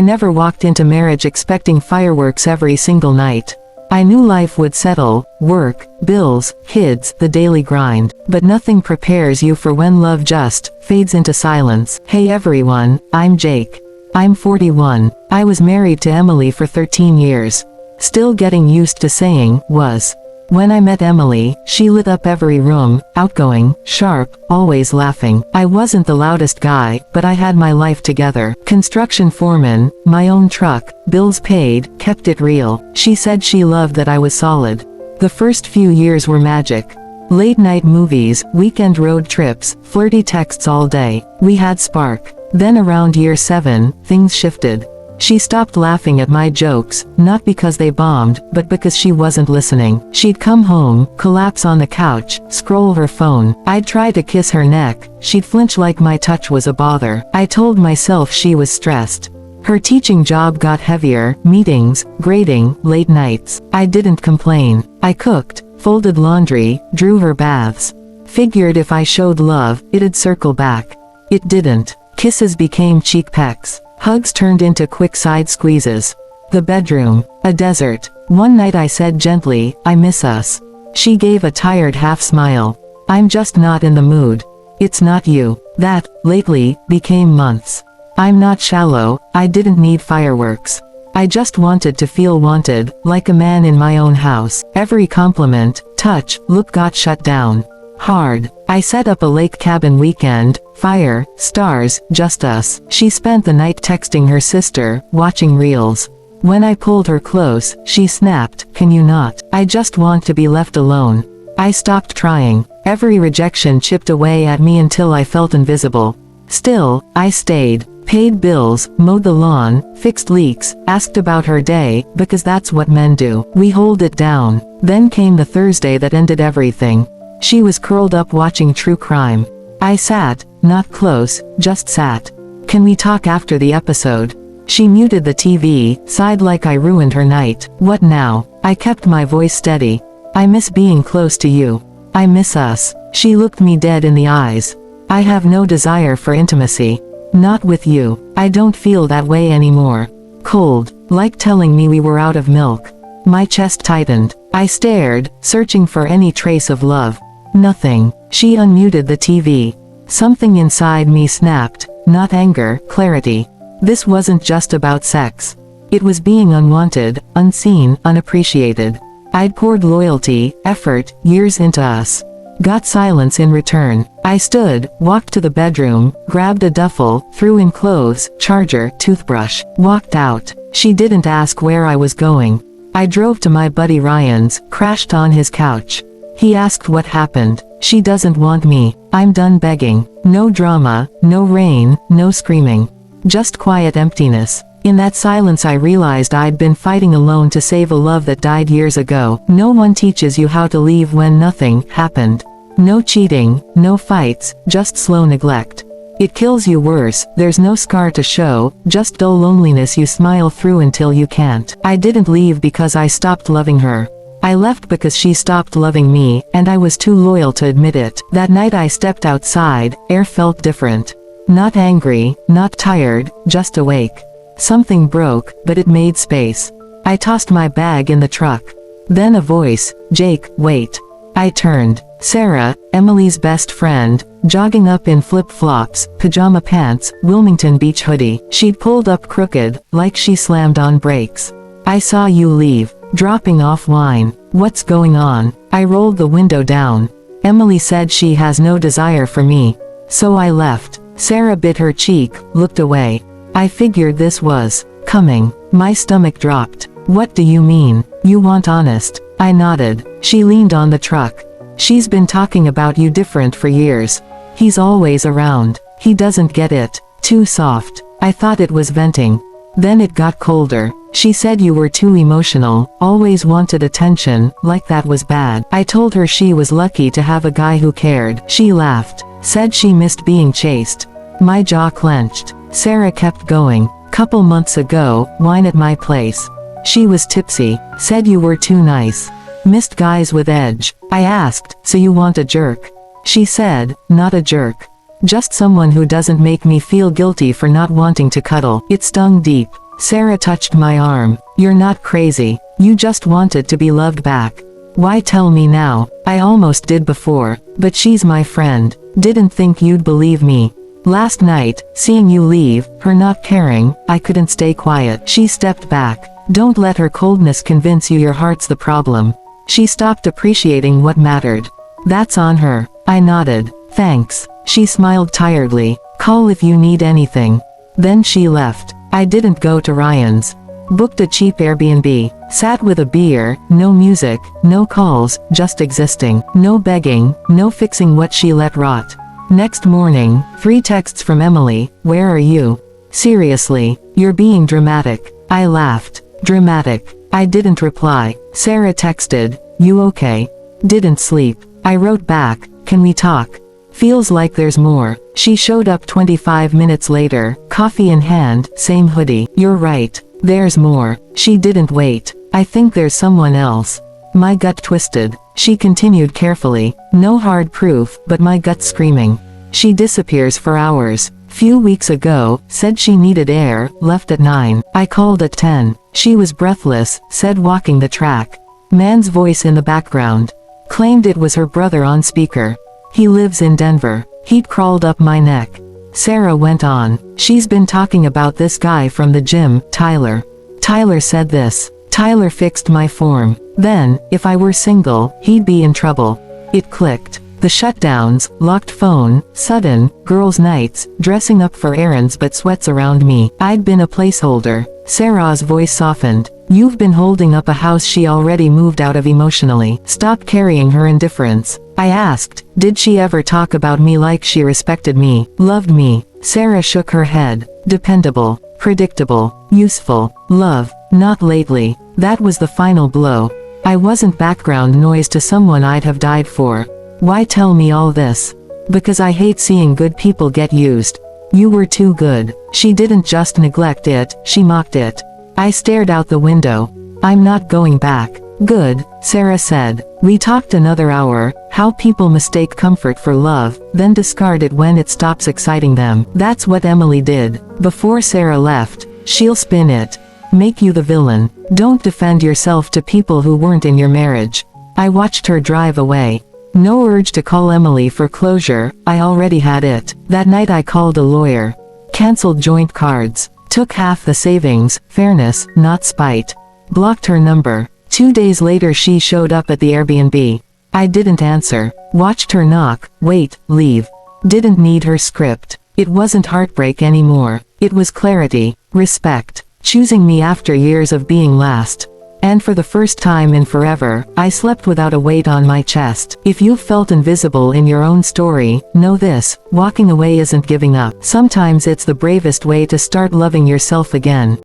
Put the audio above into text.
I never walked into marriage expecting fireworks every single night. I knew life would settle, work, bills, kids, the daily grind. But nothing prepares you for when love just fades into silence. Hey everyone, I'm Jake. I'm 41. I was married to Emily for 13 years. Still getting used to saying was. When I met Emily, she lit up every room, outgoing, sharp, always laughing. I wasn't the loudest guy, but I had my life together. Construction foreman, my own truck, bills paid, kept it real. She said she loved that I was solid. The first few years were magic. Late night movies, weekend road trips, flirty texts all day. We had spark. Then around year 7, things shifted. She stopped laughing at my jokes, not because they bombed, but because she wasn't listening. She'd come home, collapse on the couch, scroll her phone. I'd try to kiss her neck, she'd flinch like my touch was a bother. I told myself she was stressed. Her teaching job got heavier, meetings, grading, late nights. I didn't complain. I cooked, folded laundry, drew her baths. Figured if I showed love, it'd circle back. It didn't. Kisses became cheek pecks. Hugs turned into quick side squeezes. The bedroom. A desert. One night I said gently, I miss us. She gave a tired half smile. I'm just not in the mood. It's not you. That, lately, became months. I'm not shallow, I didn't need fireworks. I just wanted to feel wanted, like a man in my own house. Every compliment, touch, look got shut down. Hard. I set up a lake cabin weekend, fire, stars, just us. She spent the night texting her sister, watching reels. When I pulled her close, she snapped, can you not? I just want to be left alone. I stopped trying. Every rejection chipped away at me until I felt invisible. Still, I stayed. Paid bills, mowed the lawn, fixed leaks, asked about her day, because that's what men do. We hold it down. Then came the Thursday that ended everything. She was curled up watching true crime. I sat, not close, just sat. Can we talk after the episode? She muted the TV, sighed like I ruined her night. What now? I kept my voice steady. I miss being close to you. I miss us. She looked me dead in the eyes. I have no desire for intimacy. Not with you. I don't feel that way anymore. Cold, like telling me we were out of milk. My chest tightened. I stared, searching for any trace of love. Nothing. She unmuted the TV. Something inside me snapped, not anger, clarity. This wasn't just about sex. It was being unwanted, unseen, unappreciated. I'd poured loyalty, effort, years into us. Got silence in return. I stood, walked to the bedroom, grabbed a duffel, threw in clothes, charger, toothbrush, walked out. She didn't ask where I was going. I drove to my buddy Ryan's, crashed on his couch. He asked what happened. She doesn't want me. I'm done begging. No drama, no rain, no screaming. Just quiet emptiness. In that silence I realized I'd been fighting alone to save a love that died years ago. No one teaches you how to leave when nothing happened. No cheating, no fights, just slow neglect. It kills you worse, there's no scar to show, just dull loneliness you smile through until you can't. I didn't leave because I stopped loving her. I left because she stopped loving me, and I was too loyal to admit it. That night I stepped outside, air felt different. Not angry, not tired, just awake. Something broke, but it made space. I tossed my bag in the truck. Then a voice, Jake, wait. I turned. Sarah, Emily's best friend, jogging up in flip-flops, pajama pants, Wilmington Beach hoodie. She'd pulled up crooked, like she slammed on brakes. I saw you leave. Dropping off wine. What's going on? I rolled the window down. Emily said she has no desire for me. So I left. Sarah bit her cheek, looked away. I figured this was coming. My stomach dropped. What do you mean? You want honest? I nodded. She leaned on the truck. She's been talking about you different for years. He's always around. He doesn't get it. Too soft. I thought it was venting. Then it got colder. She said you were too emotional, always wanted attention, like that was bad. I told her she was lucky to have a guy who cared. She laughed. Said she missed being chased. My jaw clenched. Sarah kept going. Couple months ago, wine at my place. She was tipsy. Said you were too nice. Missed guys with edge. I asked, so you want a jerk? She said, not a jerk. Just someone who doesn't make me feel guilty for not wanting to cuddle. It stung deep. Sarah touched my arm. You're not crazy. You just wanted to be loved back. Why tell me now? I almost did before, but she's my friend. Didn't think you'd believe me. Last night, seeing you leave, her not caring, I couldn't stay quiet. She stepped back. Don't let her coldness convince you your heart's the problem. She stopped appreciating what mattered. That's on her. I nodded. Thanks. She smiled tiredly. Call if you need anything. Then she left. I didn't go to Ryan's. Booked a cheap Airbnb. Sat with a beer, no music, no calls, just existing. No begging, no fixing what she let rot. Next morning, 3 texts from Emily. Where are you? Seriously, you're being dramatic. I laughed. Dramatic. I didn't reply. Sarah texted, you okay? Didn't sleep. I wrote back, can we talk? Feels like there's more. She showed up 25 minutes later, coffee in hand, same hoodie. You're right. There's more. She didn't wait. I think there's someone else. My gut twisted. She continued carefully. No hard proof, but my gut screaming. She disappears for hours. Few weeks ago, said she needed air, left at 9. I called at 10. She was breathless, said walking the track. Man's voice in the background. Claimed it was her brother on speaker. He lives in Denver. He'd crawled up my neck. Sarah went on. She's been talking about this guy from the gym, Tyler. Tyler said this. Tyler fixed my form. Then, if I were single, he'd be in trouble. It clicked. The shutdowns, locked phone, sudden, girls' nights, dressing up for errands but sweats around me. I'd been a placeholder. Sarah's voice softened. You've been holding up a house she already moved out of emotionally. Stop carrying her indifference. I asked, did she ever talk about me like she respected me, loved me? Sarah shook her head. Dependable, predictable, useful, love, not lately. That was the final blow. I wasn't background noise to someone I'd have died for. Why tell me all this? Because I hate seeing good people get used. You were too good. She didn't just neglect it, she mocked it. I stared out the window. I'm not going back. Good, Sarah said. We talked another hour, how people mistake comfort for love, then discard it when it stops exciting them. That's what Emily did. Before Sarah left, she'll spin it. Make you the villain. Don't defend yourself to people who weren't in your marriage. I watched her drive away. No urge to call Emily for closure, I already had it. That night I called a lawyer. Cancelled joint cards. Took half the savings, fairness, not spite. Blocked her number. 2 days later she showed up at the Airbnb. I didn't answer. Watched her knock, wait, leave. Didn't need her script. It wasn't heartbreak anymore. It was clarity, respect. Choosing me after years of being last. And for the first time in forever, I slept without a weight on my chest. If you've felt invisible in your own story, know this, walking away isn't giving up. Sometimes it's the bravest way to start loving yourself again.